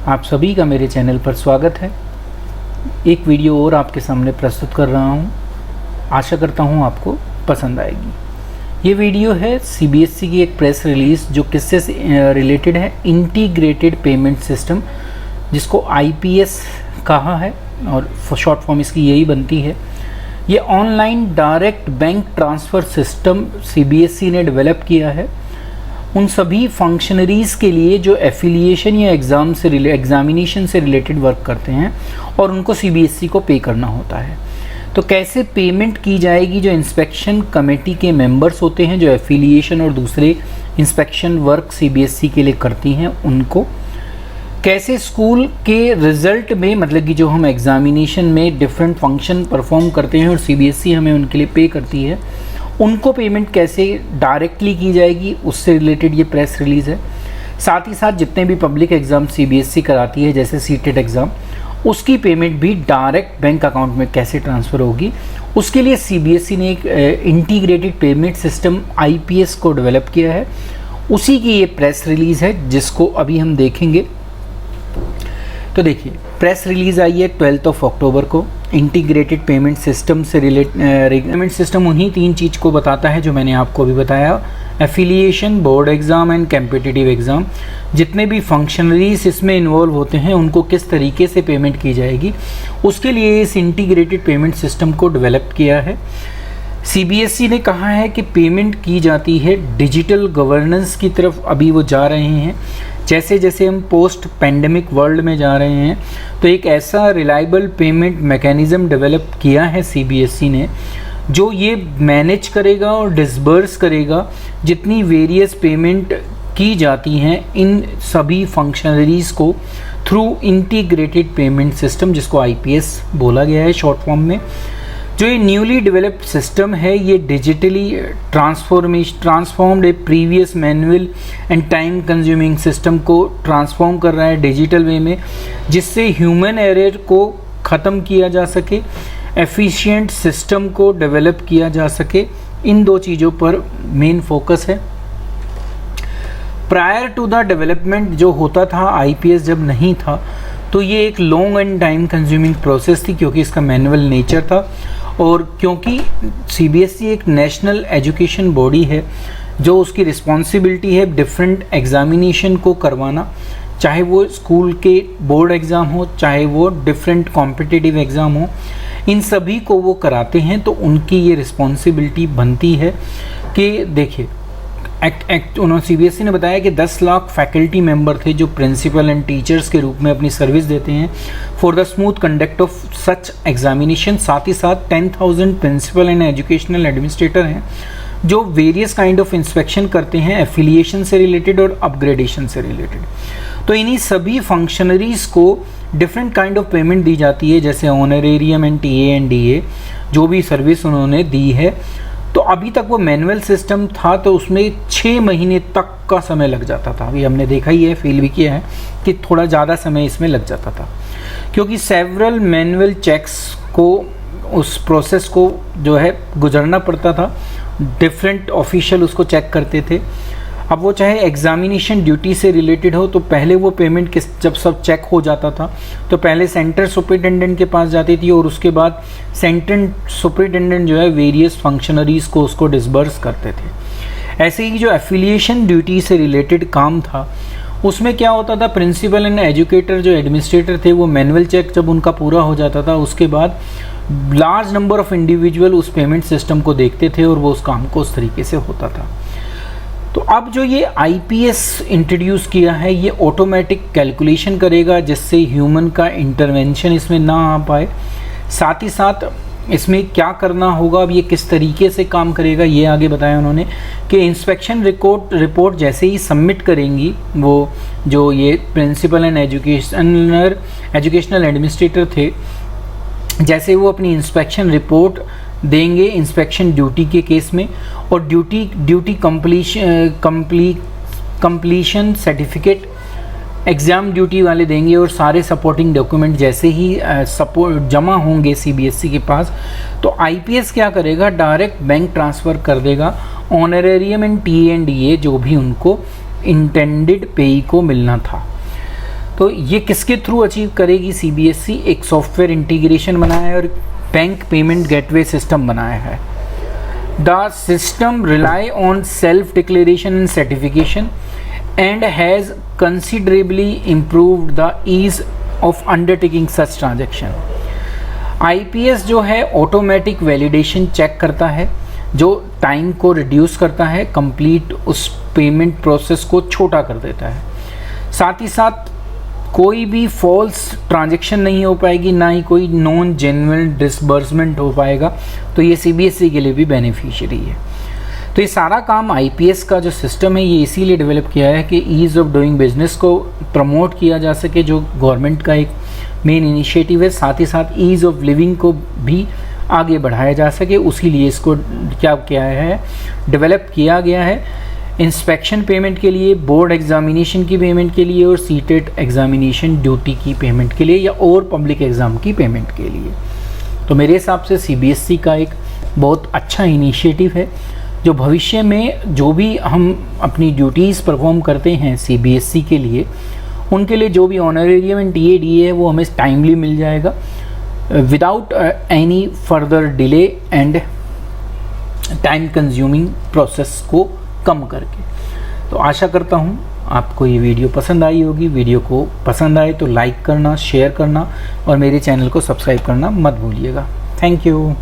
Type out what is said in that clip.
आप सभी का मेरे चैनल पर स्वागत है। एक वीडियो और आपके सामने प्रस्तुत कर रहा हूं। आशा करता हूं आपको पसंद आएगी। ये वीडियो है सीबीएसई की एक प्रेस रिलीज़ जो किससे रिलेटेड है, इंटीग्रेटेड पेमेंट सिस्टम, जिसको आईपीएस कहा है और शॉर्ट फॉर्म इसकी यही बनती है। ये online direct bank transfer system CBSE ने डेवलप किया है उन सभी फंक्शनरीज़ के लिए जो एफिलिएशन या एग्जामिनेशन से रिलेटेड वर्क करते हैं और उनको सीबीएसई को पे करना होता है। तो कैसे पेमेंट की जाएगी, जो इंस्पेक्शन कमेटी के मेंबर्स होते हैं जो एफिलिएशन और दूसरे इंस्पेक्शन वर्क सीबीएसई के लिए करती हैं, उनको कैसे स्कूल के रिज़ल्ट में, मतलब कि जो हम एग्ज़ामिनेशन में डिफरेंट फंक्शन परफॉर्म करते हैं और सीबीएसई हमें उनके लिए पे करती है, उनको पेमेंट कैसे डायरेक्टली की जाएगी, उससे रिलेटेड ये प्रेस रिलीज़ है। साथ ही साथ जितने भी पब्लिक एग्ज़ाम सीबीएसई कराती है, जैसे सीटेट एग्ज़ाम, उसकी पेमेंट भी डायरेक्ट बैंक अकाउंट में कैसे ट्रांसफ़र होगी, उसके लिए सीबीएसई ने एक इंटीग्रेटेड पेमेंट सिस्टम आईपीएस को डेवलप किया है। उसी की ये प्रेस रिलीज़ है जिसको अभी हम देखेंगे। तो देखिए, प्रेस रिलीज़ आई है 12 अक्टूबर को। इंटीग्रेटेड पेमेंट सिस्टम से पेमेंट सिस्टम उन्हीं तीन चीज़ को बताता है जो मैंने आपको अभी बताया, affiliation, board exam and competitive exam. जितने भी फंक्शनरीज इसमें इन्वॉल्व होते हैं उनको किस तरीके से पेमेंट की जाएगी, उसके लिए इस इंटीग्रेटेड पेमेंट सिस्टम को डेवलप किया है। सीबीएसई ने कहा है कि पेमेंट की जाती है डिजिटल गवर्नेंस की तरफ, अभी वो जा रहे हैं। जैसे जैसे हम पोस्ट पैंडेमिक वर्ल्ड में जा रहे हैं, तो एक ऐसा रिलायबल पेमेंट मैकेनिज़्म डेवलप किया है सीबीएसई ने जो ये मैनेज करेगा और डिसबर्स करेगा जितनी वेरियस पेमेंट की जाती हैं इन सभी फंक्शनरीज़ को थ्रू इंटीग्रेटेड पेमेंट सिस्टम, जिसको आईपीएस बोला गया है शॉर्ट फॉर्म में। जो ये न्यूली डेवलप्ड सिस्टम है, ये digitally transformed A previous manual and time consuming system को ट्रांसफॉर्म कर रहा है डिजिटल वे में, जिससे ह्यूमन एरर को ख़त्म किया जा सके, एफिशिएंट सिस्टम को डेवलप किया जा सके। इन दो चीज़ों पर मेन फोकस है। प्रायर टू द डेवलपमेंट जो होता था आईपीएस जब नहीं था, तो ये एक long and time consuming process थी क्योंकि इसका मैनुअल नेचर था, और क्योंकि सीबीएसई एक नेशनल एजुकेशन बॉडी है जो उसकी रिस्पॉन्सिबिलिटी है डिफरेंट एग्जामिनेशन को करवाना, चाहे वो स्कूल के बोर्ड एग्ज़ाम हो, चाहे वो डिफरेंट कॉम्पिटिटिव एग्ज़ाम हो, इन सभी को वो कराते हैं। तो उनकी ये रिस्पॉन्सिबिलिटी बनती है कि देखिए, उन्होंने सीबीएसई ने बताया कि 10 लाख फैकल्टी मेंबर थे जो प्रिंसिपल एंड टीचर्स के रूप में अपनी सर्विस देते हैं for the smooth conduct of such examination. साथ ही साथ 10,000 प्रिंसिपल एंड एजुकेशनल एडमिनिस्ट्रेटर हैं जो वेरियस काइंड ऑफ इंस्पेक्शन करते हैं एफिलिएशन से रिलेटेड और अपग्रेडेशन से रिलेटेड। तो इन्हीं सभी फंक्शनरीज़ को डिफरेंट काइंड ऑफ पेमेंट दी जाती है, जैसे honorarium and TA and DA, जो भी सर्विस उन्होंने दी है। तो अभी तक वो मैनुअल सिस्टम था, तो उसमें 6 महीने तक का समय लग जाता था। अभी हमने देखा ही है, फील भी किया है कि थोड़ा ज़्यादा समय इसमें लग जाता था, क्योंकि सेवरल मैनुअल चेक्स को, उस प्रोसेस को जो है गुजरना पड़ता था। डिफरेंट ऑफिशियल उसको चेक करते थे। अब वो चाहे एग्जामिनेशन ड्यूटी से रिलेटेड हो, तो पहले वो पेमेंट जब सब चेक हो जाता था तो पहले सेंटर सुपरिटेंडेंट के पास जाती थी और उसके बाद सेंटर सुपरिटेंडेंट जो है वेरियस फंक्शनरीज़ को उसको डिसबर्स करते थे। ऐसे ही जो एफिलिएशन ड्यूटी से रिलेटेड काम था, उसमें क्या होता था, प्रिंसिपल एंड एजुकेटर जो एडमिनिस्ट्रेटर थे, वो मैनुअल चेक जब उनका पूरा हो जाता था, उसके बाद लार्ज नंबर ऑफ इंडिविजुअल उस पेमेंट सिस्टम को देखते थे और वो उस काम को उस तरीके से होता था। तो अब जो ये आईपीएस इंट्रोड्यूस किया है, ये ऑटोमेटिक कैलकुलेशन करेगा जिससे ह्यूमन का इंटरवेंशन इसमें ना आ पाए। साथ ही साथ इसमें क्या करना होगा, अब ये किस तरीके से काम करेगा, ये आगे बताया उन्होंने कि इंस्पेक्शन रिपोर्ट जैसे ही सबमिट करेंगी वो जो ये प्रिंसिपल एंड एजुकेशनल एडमिनिस्ट्रेटर थे, जैसे वो अपनी इंस्पेक्शन रिपोर्ट देंगे इंस्पेक्शन ड्यूटी के केस में, और duty completion certificate exam duty वाले देंगे, और सारे सपोर्टिंग डॉक्यूमेंट जैसे ही जमा होंगे सीबीएसई के पास, तो आईपीएस क्या करेगा, डायरेक्ट बैंक ट्रांसफ़र कर देगा honorarium and T and DA जो भी उनको इंटेंडेड पेई को मिलना था। तो ये किसके थ्रू अचीव करेगी सीबीएसई? एक सॉफ्टवेयर इंटीग्रेशन बनाया है और बैंक पेमेंट गेटवे सिस्टम बनाया है। The system rely on self declaration and certification and has considerably improved the ease of undertaking such transaction. IPS जो है ऑटोमेटिक वैलिडेशन चेक करता है, जो टाइम को रिड्यूस करता है, कंप्लीट उस पेमेंट प्रोसेस को छोटा कर देता है। साथ ही साथ कोई भी फॉल्स ट्रांजैक्शन नहीं हो पाएगी, ना ही कोई नॉन जेन्युइन डिसबर्समेंट हो पाएगा। तो ये सीबीएसई के लिए भी बेनिफिशियरी है। तो ये सारा काम आईपीएस का जो सिस्टम है ये इसीलिए डेवलप किया है कि ईज़ ऑफ डूइंग बिजनेस को प्रमोट किया जा सके, जो गवर्नमेंट का एक मेन इनिशिएटिव है। साथ ही साथ ईज़ ऑफ लिविंग को भी आगे बढ़ाया जा सके, उसी लिए इसको क्या किया है, डेवलप किया गया है। इंस्पेक्शन पेमेंट के लिए, बोर्ड एग्जामिनेशन की पेमेंट के लिए और सीटेट एग्जामिनेशन ड्यूटी की पेमेंट के लिए या और पब्लिक एग्ज़ाम की पेमेंट के लिए। तो मेरे हिसाब से सीबीएसई का एक बहुत अच्छा इनिशिएटिव है, जो भविष्य में जो भी हम अपनी ड्यूटीज़ परफॉर्म करते हैं सीबीएसई के लिए, उनके लिए जो भी ऑनरेरियम एंड टीएडीए है वो हमें टाइमली मिल जाएगा without any further delay and time consuming process को कम करके। तो आशा करता हूँ आपको ये वीडियो पसंद आई होगी। वीडियो को पसंद आए तो लाइक करना, शेयर करना और मेरे चैनल को सब्सक्राइब करना मत भूलिएगा। Thank you.